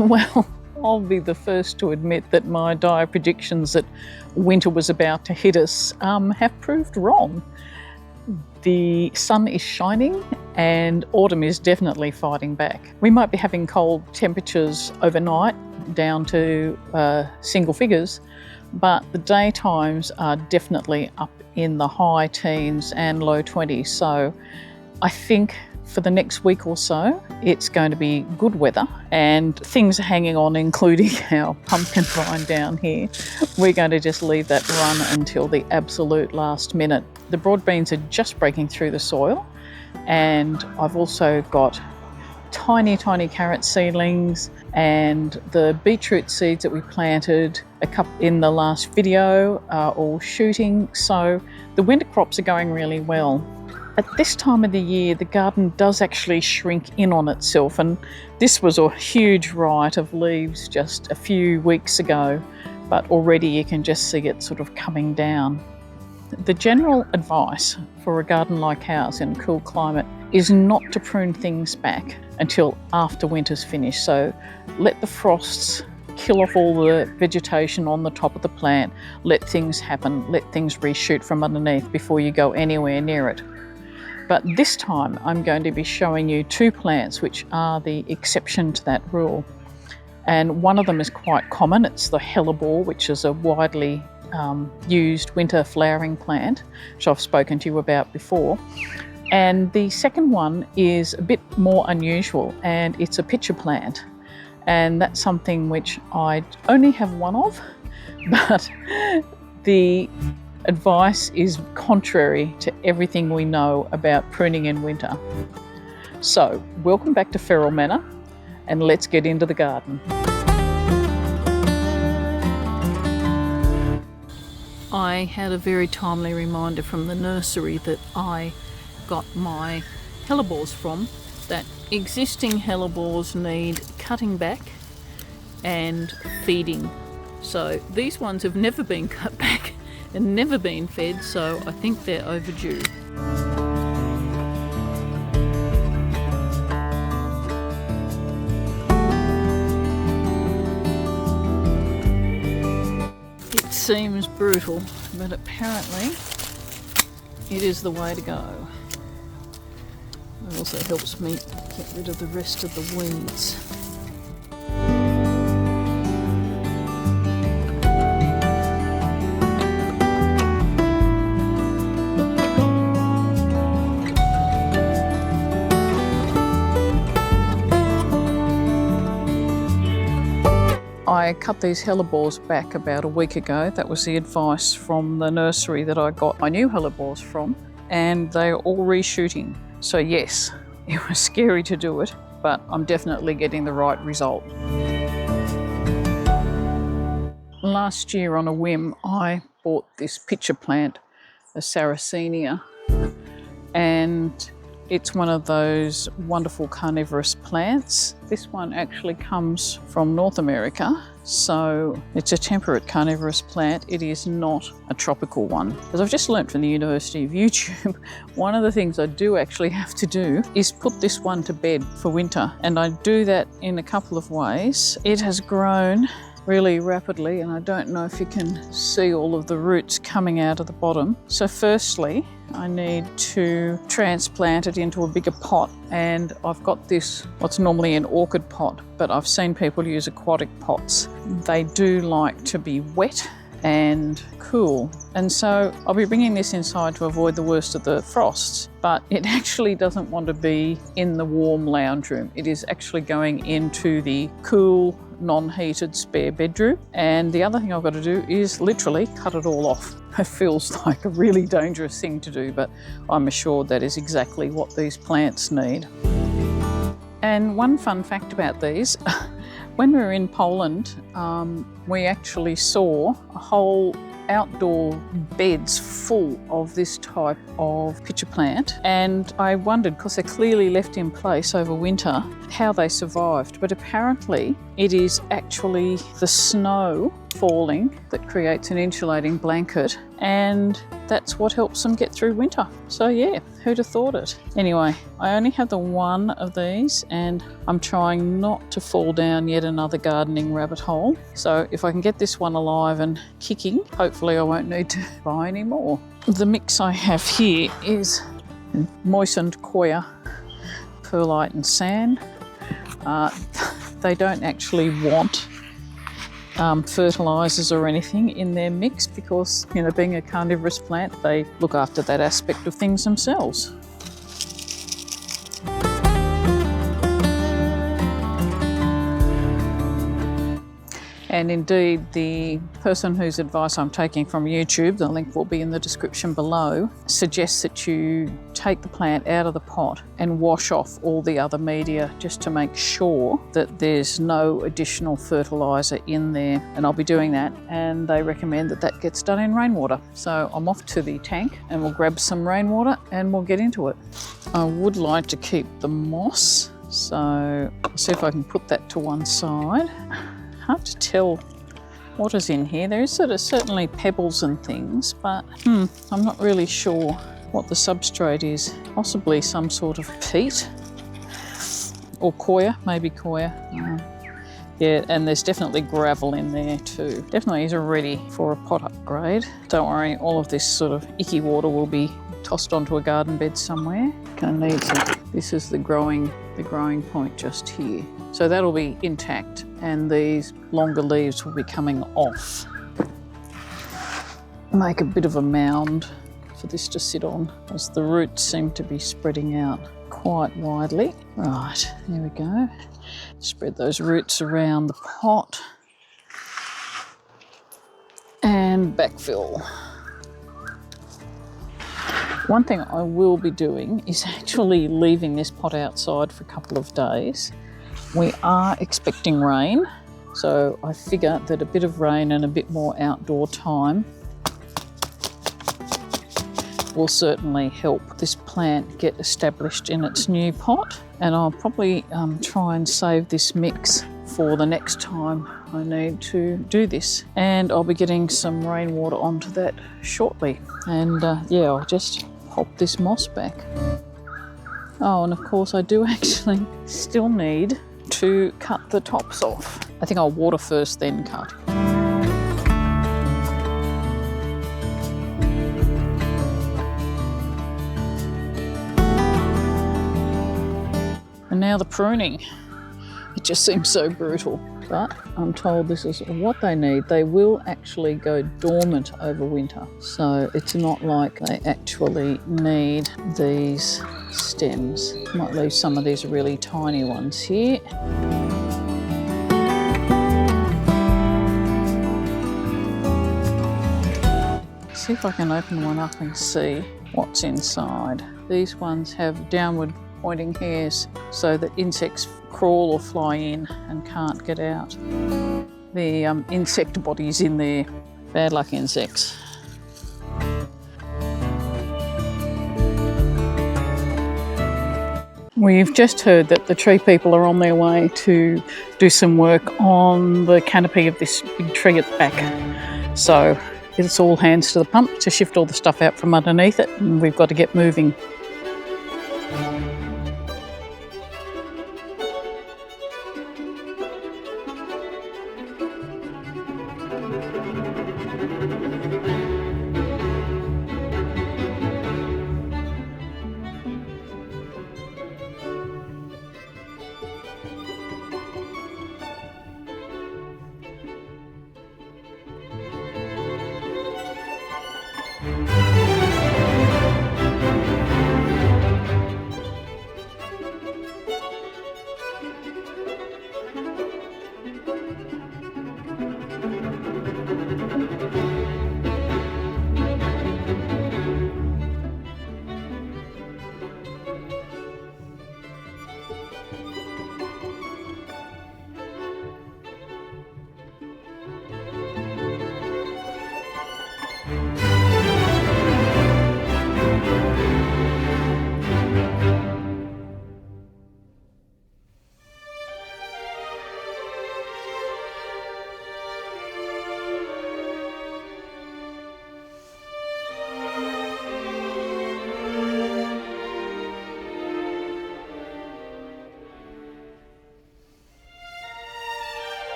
Well, I'll be the first to admit that my dire predictions that winter was about to hit us have proved wrong. The sun is shining and autumn is definitely fighting back. We might be having cold temperatures overnight down to single figures, but the daytimes are definitely up in the high teens and low 20s. So I think for the next week or so, it's going to be good weather and things are hanging on, including our pumpkin vine down here. We're going to just leave that run until the absolute last minute. The broad beans are just breaking through the soil, and I've also got tiny carrot seedlings, and the beetroot seeds that we planted a couple in the last video are all shooting. So the winter crops are going really well. At this time of the year, the garden does actually shrink in on itself, and this was a huge riot of leaves just a few weeks ago, but already you can just see it sort of coming down. The general advice for a garden like ours in a cool climate is not to prune things back until after winter's finished. So let the frosts kill off all the vegetation on the top of the plant, let things happen, let things reshoot from underneath before you go anywhere near it. But this time I'm going to be showing you two plants which are the exception to that rule. And one of them is quite common. It's the hellebore, which is a widely used winter flowering plant, which I've spoken to you about before. And the second one is a bit more unusual, and it's a pitcher plant. And that's something which I only have one of, but the advice is contrary to everything we know about pruning in winter. So, welcome back to Feral Manor, and let's get into the garden. I had a very timely reminder from the nursery that I got my hellebores from, that existing hellebores need cutting back and feeding. So these ones have never been cut back and never been fed, so I think they're overdue. It seems brutal, but apparently it is the way to go. It also helps me get rid of the rest of the weeds. I cut these hellebores back about a week ago. That was the advice from the nursery that I got my new hellebores from, and they're all reshooting. So yes, it was scary to do it, but I'm definitely getting the right result. Last year on a whim, I bought this pitcher plant, a Saracenia, and it's one of those wonderful carnivorous plants. This one actually comes from North America, so it's a temperate carnivorous plant. It is not a tropical one. As I've just learnt from the University of YouTube, one of the things I do actually have to do is put this one to bed for winter, and I do that in a couple of ways. It has grown really rapidly, and I don't know if you can see all of the roots coming out of the bottom. So firstly, I need to transplant it into a bigger pot, and I've got this, what's normally an orchid pot, but I've seen people use aquatic pots. They do like to be wet and cool, and so I'll be bringing this inside to avoid the worst of the frosts, but it actually doesn't want to be in the warm lounge room. It is actually going into the cool, non-heated spare bedroom, and the other thing I've got to do is literally cut it all off. It feels like a really dangerous thing to do, but I'm assured that is exactly what these plants need. And one fun fact about these, when we were in Poland, we actually saw a whole outdoor beds full of this type of pitcher plant, and I wondered, because they're clearly left in place over winter, how they survived. But apparently it is actually the snow falling that creates an insulating blanket, and that's what helps them get through winter. So yeah, who'd have thought it? Anyway, I only have the one of these and I'm trying not to fall down yet another gardening rabbit hole. So if I can get this one alive and kicking, hopefully I won't need to buy any more. The mix I have here is moistened coir, perlite and sand. They don't actually want fertilisers or anything in their mix because, you know, being a carnivorous plant, they look after that aspect of things themselves. And indeed, the person whose advice I'm taking from YouTube, the link will be in the description below, suggests that you take the plant out of the pot and wash off all the other media just to make sure that there's no additional fertiliser in there. And I'll be doing that, and they recommend that that gets done in rainwater. So I'm off to the tank and we'll grab some rainwater and we'll get into it. I would like to keep the moss, so I'll see if I can put that to one side. Hard to tell what is in here. There is certainly pebbles and things, but I'm not really sure what the substrate is. Possibly some sort of peat or coir, maybe coir. Yeah, and there's definitely gravel in there too. Definitely is ready for a pot upgrade. Don't worry, all of this sort of icky water will be tossed onto a garden bed somewhere. Gonna need some. This is the growing point just here. So that'll be intact and these longer leaves will be coming off. Make a bit of a mound for this to sit on as the roots seem to be spreading out quite widely. Right, there we go. Spread those roots around the pot and backfill. One thing I will be doing is actually leaving this pot outside for a couple of days. We are expecting rain, so I figure that a bit of rain and a bit more outdoor time will certainly help this plant get established in its new pot. And I'll probably try and save this mix for the next time I need to do this. And I'll be getting some rainwater onto that shortly. And yeah, I'll just pop this moss back. Oh, and of course I do actually still need to cut the tops off. I think I'll water first, then cut. And now the pruning. It just seems so brutal, but I'm told this is what they need. They will actually go dormant over winter, so it's not like they actually need these stems. Might leave some of these really tiny ones here. See if I can open one up and see what's inside. These ones have downward pointing hairs so that insects crawl or fly in and can't get out. The insect body's in there. Bad luck insects. We've just heard that the tree people are on their way to do some work on the canopy of this big tree at the back. So it's all hands to the pump to shift all the stuff out from underneath it, and we've got to get moving.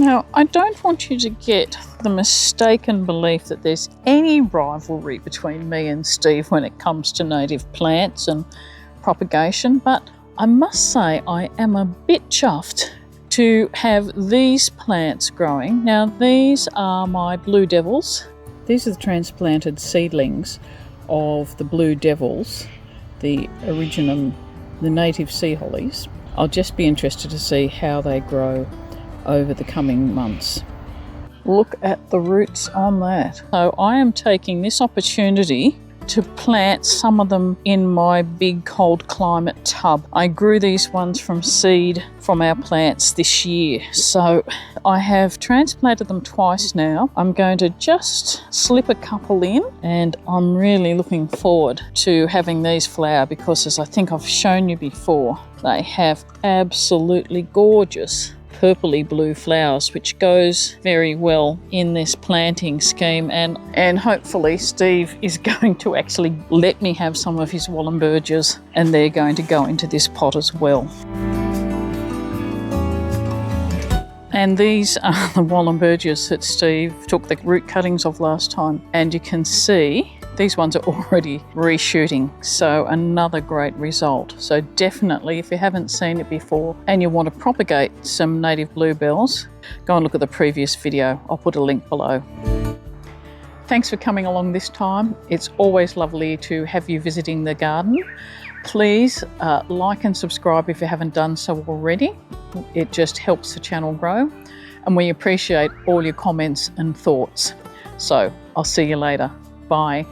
Now, I don't want you to get the mistaken belief that there's any rivalry between me and Steve when it comes to native plants and propagation, but I must say I am a bit chuffed to have these plants growing. Now, these are my blue devils. These are the transplanted seedlings of the blue devils, the originum, the native sea hollies. I'll just be interested to see how they grow over the coming months. Look at the roots on that. So I am taking this opportunity to plant some of them in my big cold climate tub. I grew these ones from seed from our plants this year. So I have transplanted them twice now. I'm going to just slip a couple in, and I'm really looking forward to having these flower because, as I think I've shown you before, they have absolutely gorgeous purpley blue flowers, which goes very well in this planting scheme, and hopefully Steve is going to actually let me have some of his Wahlenbergias, and they're going to go into this pot as well. And these are the Wahlenbergias that Steve took the root cuttings of last time, and you can see these ones are already reshooting, so another great result. So definitely, if you haven't seen it before and you want to propagate some native bluebells, go and look at the previous video. I'll put a link below. Thanks for coming along this time. It's always lovely to have you visiting the garden. Please like and subscribe if you haven't done so already. It just helps the channel grow, and we appreciate all your comments and thoughts. So I'll see you later. Bye.